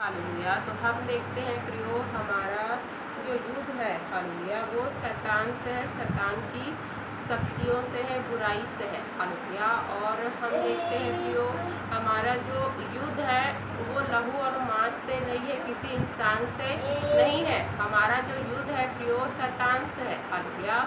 Hallelujah. तो हम देखते हैं प्रियो, हमारा जो युद्ध है हालेलुया, वो शैतान से है, शैतान की शक्तियों से है, बुराई से है हालेलुया। और हम देखते हैं प्रियो, हमारा जो युद्ध है वो लहू और मांस से नहीं है, किसी इंसान से नहीं है। हमारा जो युद्ध है प्रियो शैतान से है हालेलुया।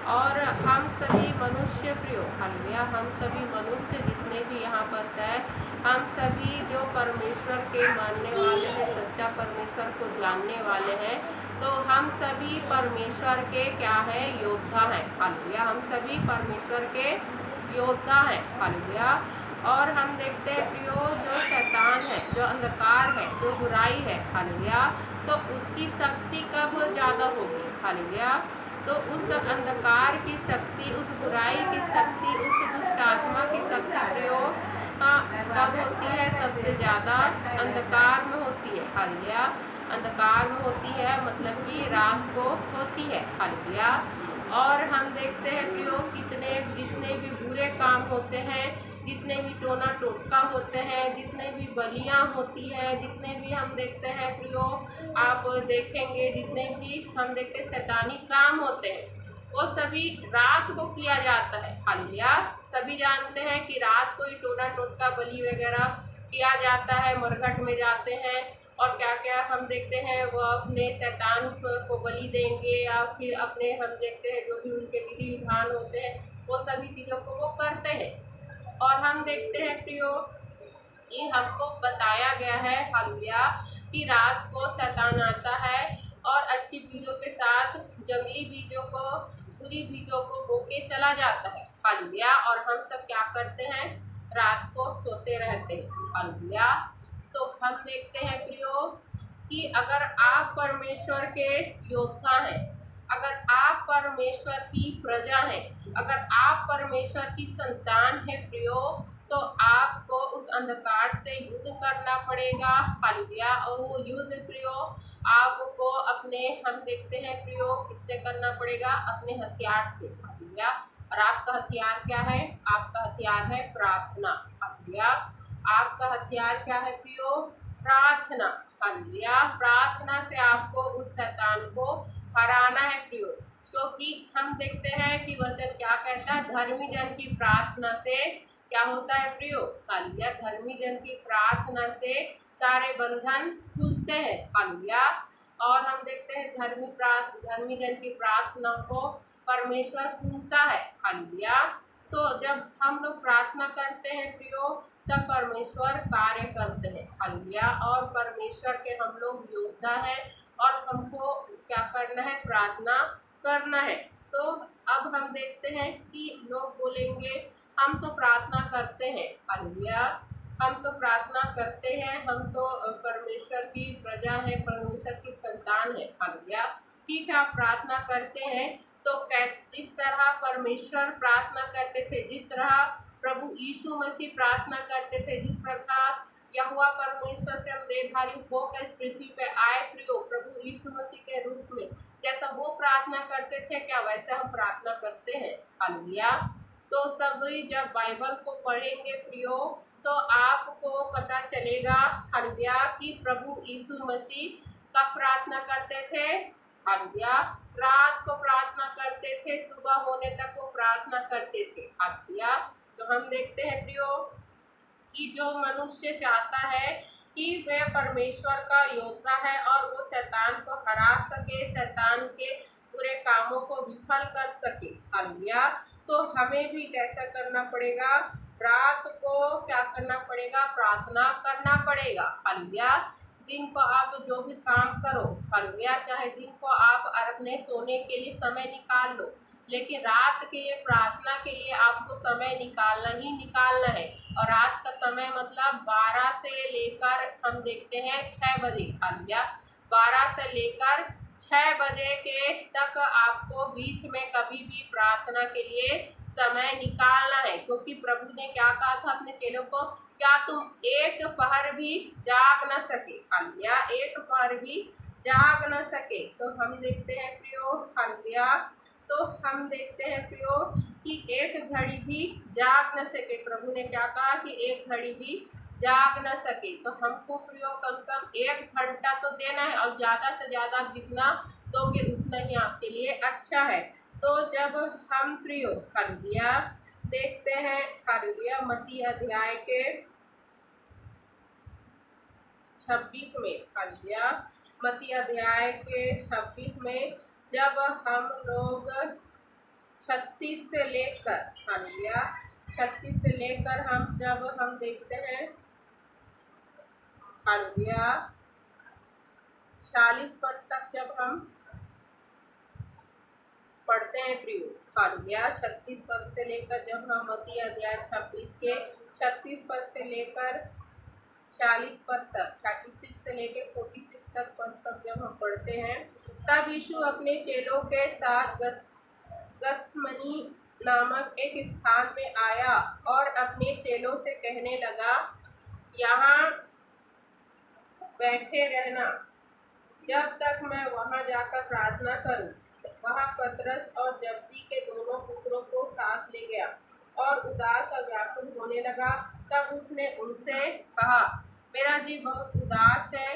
और हम सभी मनुष्य प्रियो हालेलुया, हम सभी मनुष्य जितने भी यहाँ पर है, हम सभी जो परमेश्वर के मानने वाले हैं, सच्चा परमेश्वर को जानने वाले हैं, तो हम सभी परमेश्वर के क्या है, योद्धा हैं हालेलुया। हम सभी परमेश्वर के योद्धा हैं हालेलुया। और हम देखते हैं प्रियो, जो शैतान है, जो अंधकार है, जो बुराई है हालेलुया, तो उसकी शक्ति कब ज़्यादा होगी हालेलुया। तो उस अंधकार की शक्ति, उस बुराई की शक्ति, उस दुष्ट आत्मा की शक्ति प्रयोग कब होती है? सबसे ज़्यादा अंधकार में होती है हालेलुया। अंधकार में होती है मतलब कि रात को होती है हालेलुया। और हम देखते हैं प्रियो, जितने भी बुरे काम होते हैं, जितने भी टोना टोटका होते हैं, जितने भी बलियां होती हैं, जितने भी हम देखते हैं प्रियो, आप देखेंगे जितने भी हम देखते शैतानी काम होते हैं, वो सभी रात को किया जाता है हालेलुया। सभी जानते हैं कि रात को ही टोना टोटका बलि वगैरह किया जाता है, मरघट में जाते हैं और क्या क्या हम देखते हैं, वो अपने शैतान को बलि देंगे, या फिर अपने हम देखते हैं जो भी उनके विधि विधान होते हैं, वो सभी चीज़ों को वो करते हैं। और हम देखते हैं प्रियो, ये हमको बताया गया है हालेलुया कि रात को शैतान आता है और अच्छी बीजों के साथ जंगली बीजों को, बुरी बीजों को बोके चला जाता है हालेलुया। और हम सब क्या करते हैं? रात को सोते रहते हैं हालेलुया। तो हम देखते हैं प्रियो कि अगर आप परमेश्वर के योद्धा हैं, अगर आप परमेश्वर की प्रजा हैं, अगर आप परमेश्वर की संतान है प्रियो, तो आपको उस अंधकार से युद्ध करना पड़ेगा हालेलुया। और वो युद्ध प्रियो आपको अपने, हम देखते हैं प्रियो, किससे करना पड़ेगा? अपने हथियार से हालेलुया। और आपका हथियार क्या है? आपका हथियार है प्रार्थना हालेलुया। आपका हथियार क्या है प्रियो? प्रार्थना हालेलुया। प्रार्थना से आपको उस शैतान को हराना है प्रियो, क्योंकि हम देखते हैं कि वचन क्या कहता है, धर्मी जन की प्रार्थना से क्या होता है प्रियो हालेलुया। धर्मी जन की प्रार्थना से सारे बंधन खुलते हैं हालेलुया। और हम देखते हैं धर्मी जन की प्रार्थना को परमेश्वर सुनता है हालेलुया। तो जब हम लोग प्रार्थना करते हैं प्रियो, तब परमेश्वर कार्य करते हैं हालेलुया। और परमेश्वर के हम लोग योद्धा हैं और हमको क्या करना है? प्रार्थना करना है। तो अब हम देखते हैं कि लोग बोलेंगे हम तो प्रार्थना करते हैं हालेलुया, हम तो प्रार्थना करते हैं, हम तो परमेश्वर की प्रजा है, परमेश्वर की संतान है हालेलुया। ठीक है, आप प्रार्थना करते हैं, तो जिस तरह परमेश्वर प्रार्थना करते थे, जिस तरह प्रभु यीशु मसीह प्रार्थना करते थे, जिस प्रकार यहोवा परमेश्वर से हम देहधारी होकर इस पृथ्वी पे आए प्रियो, प्रभु यीशु मसीह के रूप में, जैसा वो प्रार्थना करते थे, क्या वैसे हम प्रार्थना करते हैं हालेलुया। तो सभी जब बाइबल को पढ़ेंगे प्रियो, तो आपको पता चलेगा हालेलुया कि प्रभु यीशु मसीह कब प्रार्थना करते थे हालेलुया। रात को प्रार्थना करते थे, सुबह होने तक वो प्रार्थना करते थे हालेलुया। तो हम देखते हैं प्रियो कि जो मनुष्य चाहता है कि वह परमेश्वर का योद्धा है और वो शैतान को हरा सके, शैतान के बुरे कामों को विफल कर सके हालेलुया, तो हमें भी कैसा करना पड़ेगा? रात को क्या करना पड़ेगा? प्रार्थना करना पड़ेगा हालेलुया। दिन को आप जो भी काम करो हालेलुया, चाहे दिन को आप अपने सोने के लिए समय निकाल लो, लेकिन रात के लिए प्रार्थना के लिए आपको समय निकालना ही निकालना है। और रात का समय मतलब 12 से लेकर हम देखते हैं 6 बजे हालेलुया। 12 से लेकर 6 बजे के तक आपको बीच में कभी भी प्रार्थना के लिए समय निकालना है, क्योंकि प्रभु ने क्या कहा था अपने चेलों को? क्या तुम एक पहर भी जाग न सके हालेलुया, एक पहर भी जाग न सके। तो हम देखते हैं प्रियो हालेलुया, तो हम देखते हैं प्रियो कि एक घड़ी भी जाग न सके। प्रभु ने क्या कहा कि एक घड़ी भी जाग न सके। तो हमको प्रियो कम से कम 1 घंटा तो देना है, और ज़्यादा से ज़्यादा जितना दोगे उतना ही आपके लिए अच्छा है। तो जब हम प्रियो हालेलुया देखते हैं हालेलुया मत्ती अध्याय के 26 में, हालेलुया मत्ती अध्याय के 26 में जब हम लोग 36 से लेकर हालेलुया 36 से लेकर जब हम देखते हैं हालेलुया 40 पद तक जब हम पढ़ते हैं प्रियो हालेलुया 36 पद से लेकर जब हम मत्ती अध्याय 26 के 36 पद से लेकर 40 पद तक 36 से लेकर 46 तक पद तक जब हम पढ़ते हैं, तब यीशु अपने चेलों के साथ गत्समनी नामक एक स्थान में आया और अपने चेलों से कहने लगा, यहाँ बैठे रहना जब तक मैं वहाँ जाकर प्रार्थना करूं। वहाँ पतरस और जब्दी के दोनों पुत्रों को साथ ले गया और उदास और व्याकुल होने लगा। तब उसने उनसे कहा, मेरा जी बहुत उदास है,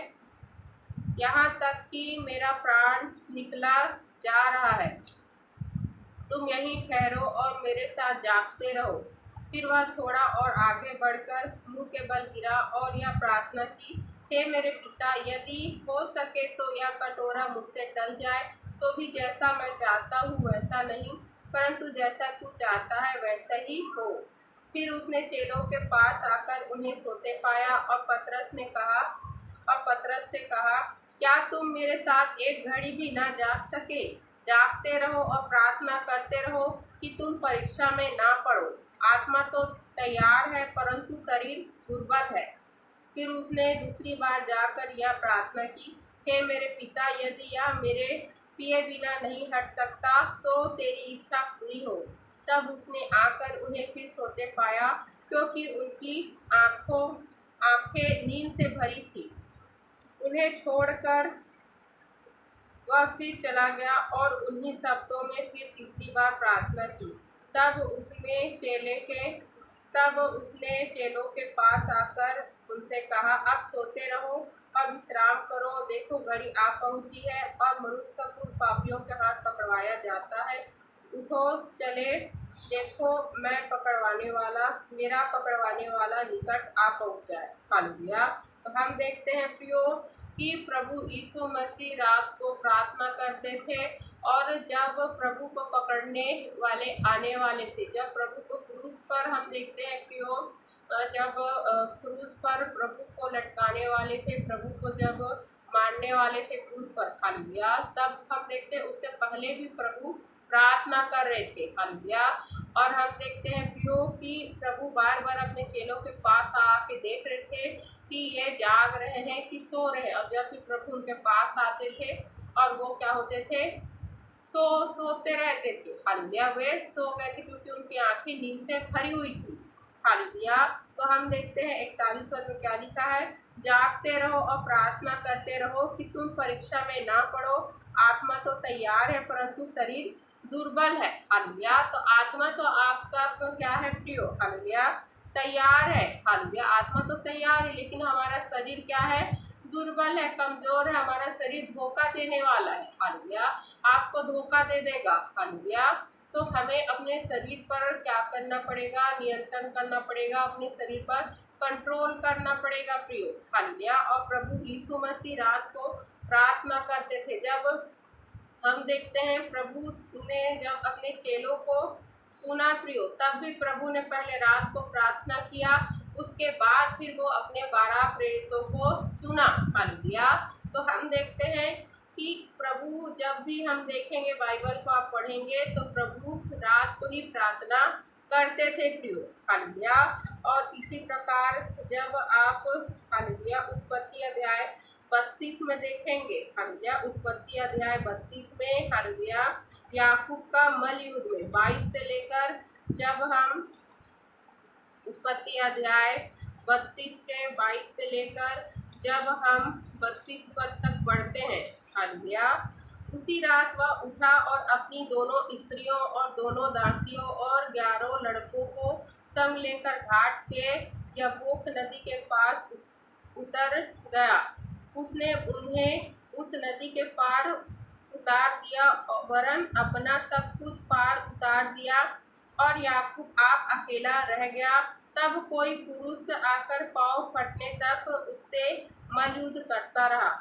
यहाँ तक कि मेरा प्राण निकला जा रहा है। तुम यहीं ठहरो और मेरे साथ जागते रहो। फिर वह थोड़ा और आगे बढ़कर मुंह के बल गिरा और यह प्रार्थना की, हे मेरे पिता, यदि हो सके तो यह कटोरा मुझसे टल जाए, तो भी जैसा मैं चाहता हूँ वैसा नहीं, परंतु जैसा तू चाहता है वैसा ही हो। फिर उसने चेलों के पास आकर उन्हें सोते पाया और पतरस से कहा, क्या तुम मेरे साथ एक घड़ी भी ना जाग सके? जागते रहो और प्रार्थना करते रहो कि तुम परीक्षा में ना पड़ो। आत्मा तो तैयार है परंतु शरीर दुर्बल है। फिर उसने दूसरी बार जाकर यह प्रार्थना की, हे मेरे पिता, यदि यह मेरे पिए बिना नहीं हट सकता तो तेरी इच्छा पूरी हो। तब उसने आकर उन्हें फिर सोते पाया, क्योंकि उनकी आंखें नींद से भरी थी। उन्हें छोड़कर वह फिर चला गया और उन्हीं शब्दों में फिर तीसरी बार प्रार्थना की। तब उसने चेलों के पास आकर उनसे कहा, अब सोते रहो और विश्राम करो। देखो घड़ी आ पहुंची है और मनुष्य का पुत्र पापियों के हाथ पकड़वाया जाता है। उठो चले, देखो मेरा पकड़वाने वाला निकट आ पहुंचा है। हालेलुया। तो हम देखते हैं प्रियो कि प्रभु यीशु मसीह रात को प्रार्थना करते थे, और जब प्रभु को पकड़ने वाले आने वाले थे, जब प्रभु को क्रूस पर हम देखते हैं प्रियो, जब क्रूस पर प्रभु को लटकाने वाले थे, प्रभु को जब मारने वाले थे क्रूस पर, हालेलुया, तब हम देखते हैं उससे पहले भी प्रभु प्रार्थना कर रहे थे। हालेलुया। और हम देखते हैं प्रियो कि प्रभु बार बार अपने चेलों के पास आके देख रहे थे कि ये जाग रहे हैं कि सो रहे हैं। और जब भी प्रभु उनके पास आते थे और वो क्या होते थे, सोते रहते थे। हालेलुया। वे सो गए थे क्योंकि उनकी आंखें नींद से भरी हुई थी। हालेलुया। तो हम देखते हैं 41 पद में क्या लिखा है, जागते रहो और प्रार्थना करते रहो कि तुम परीक्षा में ना पड़ो। आत्मा तो तैयार है परंतु शरीर दुर्बल है। हालेलुया। तो आत्मा तो आपका क्या है प्रियो, हालेलुया, तैयार है। हालेलुया। आत्मा तो तैयार है लेकिन हमारा शरीर क्या है, दुर्बल है, कमजोर है। हमारा शरीर धोखा देने वाला है। हालेलुया। आपको धोखा दे देगा। हालेलुया। तो हमें अपने शरीर पर क्या करना पड़ेगा, नियंत्रण करना पड़ेगा, अपने शरीर पर कंट्रोल करना पड़ेगा प्रियो। हालेलुया। और प्रभु यीशु मसीह रात को प्रार्थना करते थे। जब हम देखते हैं प्रभु ने जब अपने चेलों को सुना प्रियो, तब भी प्रभु ने पहले रात को प्रार्थना किया, उसके बाद फिर वो अपने 12 प्रेरितों को चुना। हालेलुया। तो हम देखते हैं कि प्रभु, जब भी हम देखेंगे बाइबल को आप पढ़ेंगे तो प्रभु रात को ही प्रार्थना करते थे प्रियो। हालेलुया। और इसी प्रकार जब आप हालेलुया उत्पत्ति अध्याय 32 में देखेंगे, हालेलुया उत्पत्ति अध्याय 32 में, हालेलुया याकूब का मल युद्ध में 22 से लेकर, जब हम उत्पत्ति अध्याय 32 के 22 से लेकर जब हम 32 पद तक पढ़ते हैं, हालेलुया, उसी रात वह उठा और अपनी दोनों स्त्रियों और दोनों दासियों और 11 लड़कों को संग लेकर घाट के यब्बोक नदी के पास उतर गया। उसने उन्हें उस नदी के पार उतार दिया, वरन अपना सब कुछ पार उतार दिया, और याकूब आप अकेला रह गया। तब कोई पुरुष आकर पाँव फटने तक उससे मल्लयुद्ध करता रहा।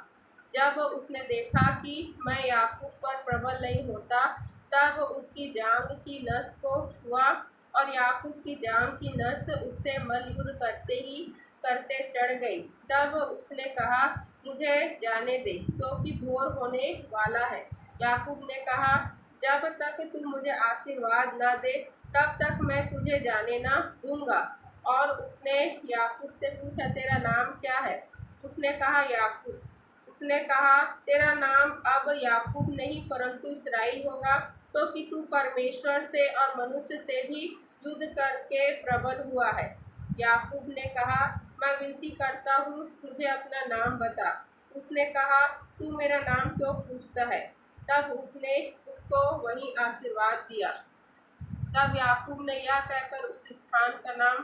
जब उसने देखा कि मैं याकूब पर प्रबल नहीं होता, तब उसकी जांघ की नस को छुआ, और याकूब की जांघ की नस उससे मल्लयुद्ध करते चढ़ गई। तब उसने कहा, मुझे जाने दे, क्योंकि भोर होने वाला है। याकूब ने कहा, जब तक तू मुझे आशीर्वाद न दे, तब तक मैं तुझे जाने न दूंगा। और उसने याकूब से पूछा, तेरा नाम क्या है? उसने कहा, याकूब। उसने कहा, तेरा नाम अब याकूब नहीं परंतु इसराइल होगा, क्योंकि तू परमेश्वर से और मनुष्य से भी युद्ध करके प्रबल हुआ है। याकूब ने कहा, मैं विनती करता हूँ, मुझे अपना नाम बता। उसने कहा, तू मेरा नाम क्यों पूछता है? तब उसने उसको वही आशीर्वाद दिया। तब याकूब ने यह कहकर उस स्थान का नाम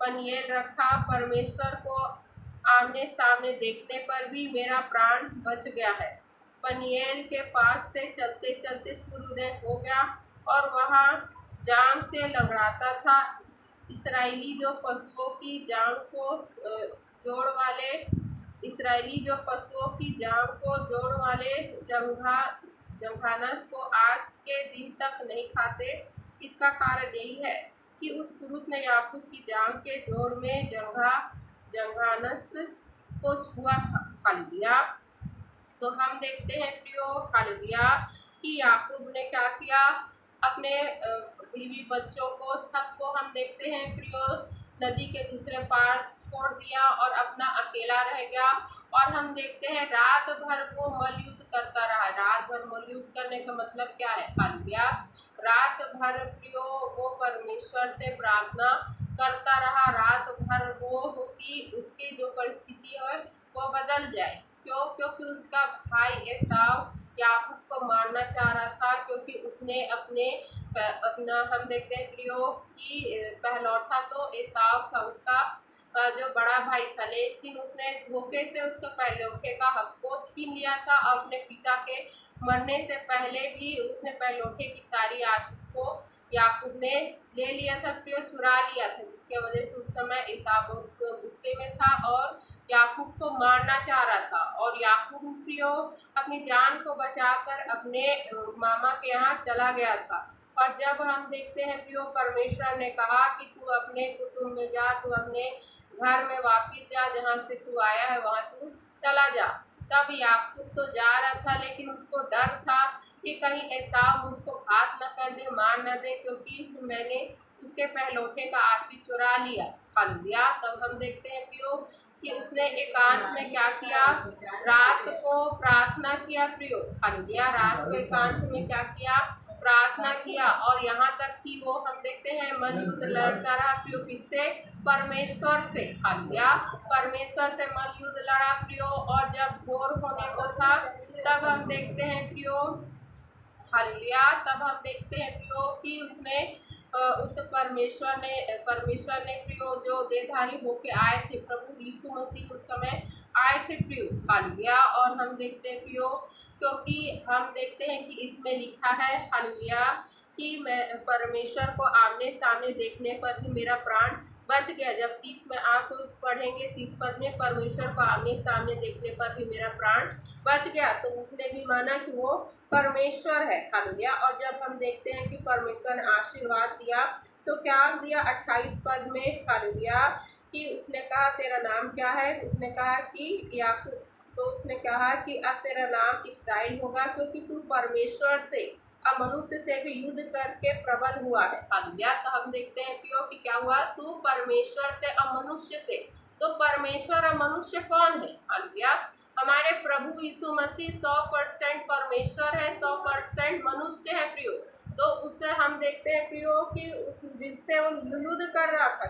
पनिएल रखा, परमेश्वर को आमने सामने देखने पर भी मेरा प्राण बच गया है। पनिएल के पास से चलते चलते सूर्योदय हो गया, और वहाँ जांघ से लंगड़ाता था। इसराइली जो पशुओं की जांघ को जोड़ वाले जंघानस को आज के दिन तक नहीं खाते। इसका कारण यही है कि उस पुरुष ने याकूब की जांघ के जोड़ में जंघानस को छुआ था। हालेलुया। तो हम देखते हैं प्रियो, हालेलुया, कि याकूब ने क्या किया, अपने बीवी बच्चों को सबको हम देखते हैं प्रियो नदी के दूसरे पार छोड़ दिया और अपना अकेला रह गया। और हम देखते हैं रात भर वो मल्लयुद्ध करता रहा। रात भर मल्लयुद्ध करने का मतलब क्या है? हालेलुया। रात भर प्रियो वो परमेश्वर से प्रार्थना करता रहा। रात भर वो हो कि उसकी जो परिस्थिति है वो बदल जाए। क्यों? क्योंकि उसका भाई एसाव याकूब को मारना चाह रहा था, क्योंकि उसने अपना हम देखते हैं प्रियो कि पहलौठा तो एसाव था, उसका जो बड़ा भाई था, लेकिन उसने धोखे से उसके पहलौठे का हक को छीन लिया था। अपने पिता के मरने से पहले भी उसने पहलौठे की सारी आशीष को याकूब ने ले लिया था प्रियो, चुरा लिया था, जिसके वजह से उस समय एसाव बहुत गुस्से में था और याकूब को मारना चाह रहा था। और याकूब प्रियो अपनी जान को बचाकर अपने मामा के यहाँ चला गया था। और जब हम देखते हैं प्रियो, परमेश्वर ने कहा कि तू अपने कुटुंब में जा, तू अपने घर में वापिस जा, जहाँ से तू आया है वहाँ तू चला जा। तब याकूब तो जा रहा था, लेकिन उसको डर था कि कहीं एसाव मुझको घात न कर दे, मार न दे, क्योंकि मैंने उसके पहलौठे का आशीष चुरा लिया। हालेलुया। तब हम देखते हैं प्रियो कि उसने एकांत में क्या किया, रात को प्रार्थना किया प्रियो। हालेलुया। रात को एकांत में क्या किया, प्रार्थना किया। और यहाँ तक कि वो हम देखते हैं मल्लयुद्ध लड़ता रहा प्रियो, किससे? परमेश्वर से। हालेलुया। परमेश्वर से मल्लयुद्ध लड़ा प्रियो। और जब भोर होने को था, तब हम देखते हैं प्रियो, हालेलुया, तब हम देखते हैं प्रियो कि उसने उस परमेश्वर ने प्रियो जो देहधारी होके आए थे, प्रभु यीशु मसीह उस समय आए थे प्रियो। हालेलुया। और हम देखते हैं प्रियो, क्योंकि हम देखते हैं कि इसमें लिखा है, हालेलुया, कि मैं परमेश्वर को आमने सामने देखने पर भी मेरा प्राण बच गया। जब 30 में आप पढ़ेंगे, 30 पद में, परमेश्वर को आमने सामने देखने पर भी मेरा प्राण बच गया, तो उसने भी माना कि वो परमेश्वर है। हालेलुया। और जब हम देखते हैं कि परमेश्वर ने आशीर्वाद दिया, तो क्या दिया 28 पद में? हालेलुया, कि उसने कहा, तेरा नाम क्या है? उसने कहा कि याकूब। तो उसने कहा कि अब तेरा नाम इसराइल होगा, क्योंकि तू परमेश्वर से और मनुष्य से भी युद्ध करके प्रबल हुआ है। हालेलुया। तो हम देखते हैं प्रियो कि क्या हुआ, तू परमेश्वर से और मनुष्य से। तो परमेश्वर और मनुष्य कौन है? हालेलुया। हमारे प्रभु यीशु मसीह 100% परमेश्वर है, 100% मनुष्य है प्रियो। तो उससे हम देखते हैं प्रियो कि उस जिससे वो युद्ध कर रहा था,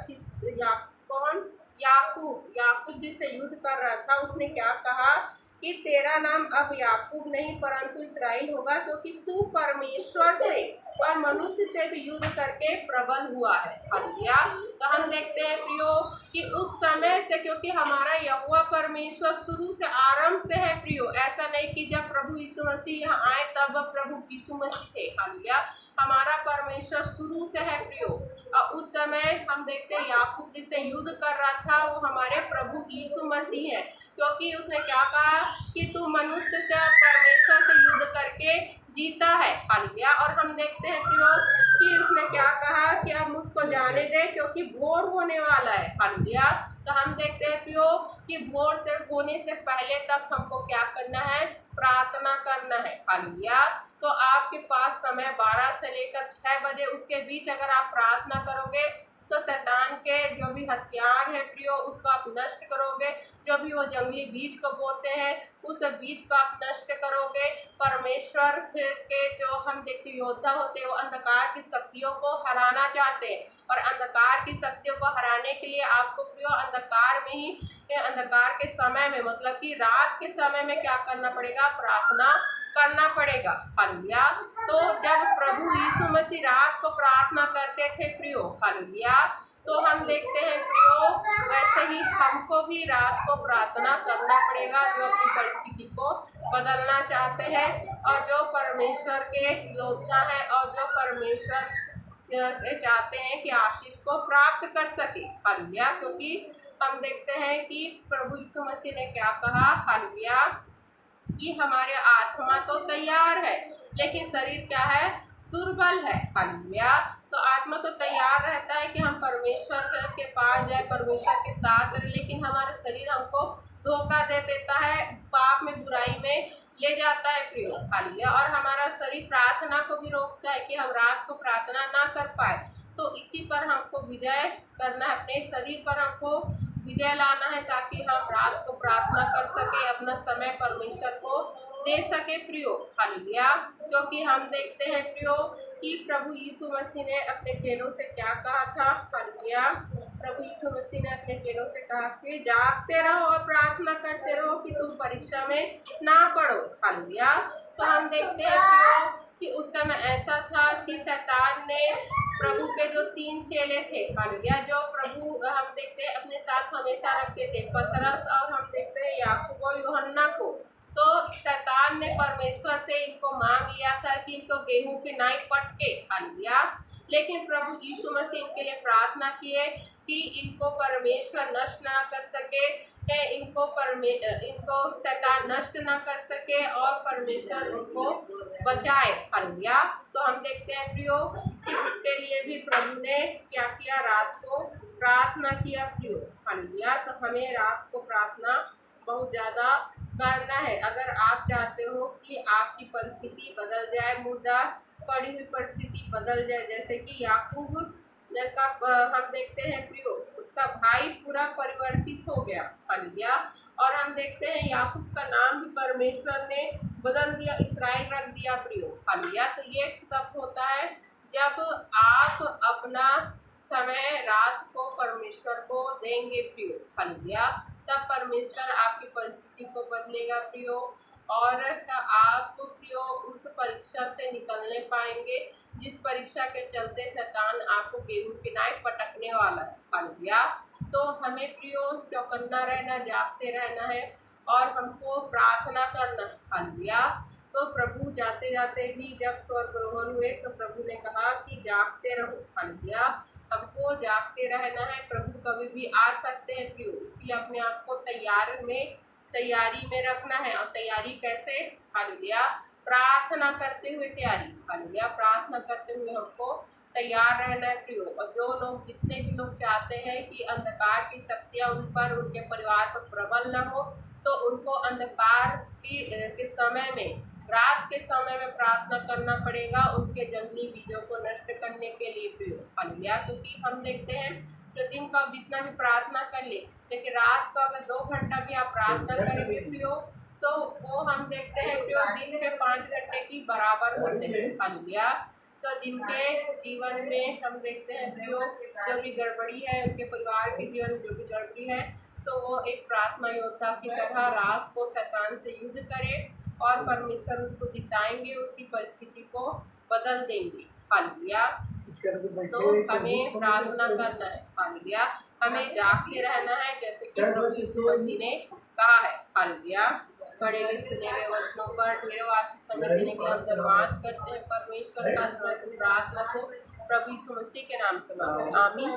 कौन? याकूब जिससे युद्ध कर रहा था, उसने क्या कहा कि तेरा नाम अब याकूब नहीं परंतु इसराइल होगा, क्योंकि तू परमेश्वर से और मनुष्य से भी युद्ध करके प्रबल हुआ है। हालेलुया। तो हम देखते हैं प्रियो कि उस समय से, क्योंकि हमारा यहोवा परमेश्वर शुरू से आरंभ से है प्रियो, ऐसा नहीं कि जब प्रभु यीशु मसीह यहाँ आए तब प्रभु यीशु मसीह थे। हालेलुया। हमारा परमेश्वर शुरू से है प्रियो। और उस समय हम देखते हैं याकूब जिससे युद्ध कर रहा था वो हमारे प्रभु यीशु मसीह है, क्योंकि उसने क्या कहा कि तू मनुष्य से और परमेश्वर से युद्ध करके जीता है। हालेलुया। और हम देखते हैं प्रियो कि उसने क्या कहा कि अब मुझको जाने दे क्योंकि भोर होने वाला है। हालेलुया। तो हम देखते हैं प्रियो कि भोर से होने से पहले तक हमको क्या करना है, प्रार्थना करना है। हालेलुया। तो आपके पास समय 12 से लेकर 6 बजे उसके बीच अगर आप प्रार्थना करोगे तो शैतान के जो भी हथियार है प्रियो उसको आप नष्ट करोगे। जो भी वो जंगली बीज को बोते हैं उस बीज को आप नष्ट करोगे। परमेश्वर के जो हम देखते योद्धा होते हैं वो अंधकार की शक्तियों को हराना चाहते हैं, और अंधकार की शक्तियों को हराने के लिए आपको प्रियो अंधकार में ही, अंधकार के समय में मतलब कि रात के समय में क्या करना पड़ेगा, प्रार्थना करना पड़ेगा। हालेलुया। तो जब प्रभु यीशु मसीह रात को प्रार्थना करते थे प्रियो, हालेलुया, तो हम देखते हैं प्रियो वैसे ही हमको भी रात को प्रार्थना करना पड़ेगा, जो अपनी परिस्थिति को बदलना चाहते हैं और जो परमेश्वर के योद्धा हैं और जो परमेश्वर चाहते हैं कि आशीष को प्राप्त कर सके। हालेलुया। क्योंकि हम देखते हैं कि प्रभु यीशु मसीह ने क्या कहा, हालेलुया, कि हमारे आत्मा तो तैयार है लेकिन शरीर क्या है, दुर्बल है। हालेलुया। तो आत्मा तो तैयार रहता है कि हम परमेश्वर के पास जाए, परमेश्वर के साथ रहे, लेकिन हमारा शरीर हमको धोखा दे देता है, पाप में बुराई में ले जाता है प्रियो। हालेलुया। और हमारा शरीर प्रार्थना को भी रोकता है कि हम रात को प्रार्थना ना कर पाए। तो इसी पर हमको विजय करना है, अपने शरीर पर हमको विजय लाना है ताकि हम रात को प्रार्थना कर सके, अपना समय परमेश्वर को दे सके प्रियो। हालेलुया। क्योंकि हम देखते हैं प्रियो कि प्रभु यीशु मसीह ने अपने चेलों से क्या कहा था। हालेलुया। प्रभु यीशु मसीह ने अपने चेलों से कहा कि जागते रहो और प्रार्थना करते रहो कि तुम परीक्षा में ना पड़ो। हालेलुया। तो हम देखते हैं प्रियो कि उस समय ऐसा था कि शैतान ने प्रभु के जो 3 चेले थे, हालेलुया, जो प्रभु हम देखते हैं अपने साथ हमेशा रखते थे, पतरस और हम देखते हैं याकूब और यूहन्ना को। तो शैतान ने परमेश्वर से इनको मांग लिया था कि इनको गेहूं के नाई पटके। हालेलुया। लेकिन प्रभु यीशु मसीह इनके लिए प्रार्थना किए कि इनको परमेश्वर नष्ट ना कर सके, इनको शैतान नष्ट ना कर सके और परमेश्वर उनको बचाए। हालेलुया। तो हम देखते हैं प्रियो कि उसके लिए भी प्रभु ने क्या किया, रात को प्रार्थना किया प्रियो। हालेलुया। तो हमें रात को प्रार्थना बहुत ज़्यादा करना है। अगर आप चाहते हो कि आपकी परिस्थिति बदल जाए, मुर्दा पड़ी हुई परिस्थिति बदल जाए, जैसे कि याकूब का हम देखते हैं प्रियो उसका भाई पूरा परिवर्तित हो गया। हालेलुया। और हम देखते हैं याकूब का नाम भी परमेश्वर ने बदल दिया, इसराइल रख दिया प्रियो। हालेलुया। तो ये तब होता है जब आप अपना समय रात को परमेश्वर को देंगे प्रियो। हालेलुया। तब परमेश्वर आपकी परिस्थिति को बदलेगा प्रियो, और आप प्रियो उस परीक्षा से निकलने पाएंगे जिस परीक्षा के चलते शैतान आपको गेहूं के नाई पटकने वाला है। हालेलुया। तो हमें प्रियो चौकन्ना रहना, जागते रहना है और हमको प्रार्थना करना है। हालेलुया। तो प्रभु जाते जाते भी जब स्वर्गारोहण हुए तो प्रभु ने कहा कि जागते रहो। हालेलुया। हमको जागते रहना है, प्रभु कभी भी आ सकते हैं प्रियो, इसलिए अपने आप को तैयारी में रखना है। और तैयारी कैसे, हालेलुया, प्रार्थना करते हुए तैयारी। हालेलुया। प्रार्थना करते हुए हमको तैयार रहना है प्रियो। और जो लोग, जितने भी लोग चाहते हैं कि अंधकार की शक्तियाँ उन पर, उनके परिवार पर प्रबल न हो, तो उनको अंधकार के समय में, रात के समय में प्रार्थना करना पड़ेगा उनके जंगली बीजों को नष्ट करने के लिए प्रियो। हालेलुया। क्योंकि हम देखते हैं कि दिन का जितना भी प्रार्थना कर ले, लेकिन रात को अगर 2 घंटा भी आप प्रार्थना करेंगे प्रियो तो वो हम देखते हैं प्रियो दिन के 5 घंटे की बराबर होते हैं। हालेलुया। तो जिनके जीवन में हम देखते हैं प्रियो जो भी गड़बड़ी है, उनके परिवार के जीवन में जो भी गड़बड़ी है, तो वो एक प्रार्थना योद्धा की तरह रात को शैतान से युद्ध करे और परमेश्वर उसको जिताएंगे, उसी परिस्थिति को बदल देंगे। हालेलुया। तो हमें प्रार्थना करना है, हालेलुया। हमें जागते रहना है जैसे कि प्रभु यीशु मसीह ने कहा है, हालेलुया। पढ़े गए सुने गए वचनों पर ढेरों आशीष समय देने के लिए हम धन्यवाद करते हैं परमेश्वर का। प्रार्थना को प्रभु यीशु मसीह के नाम से मांगते हैं, आमीन।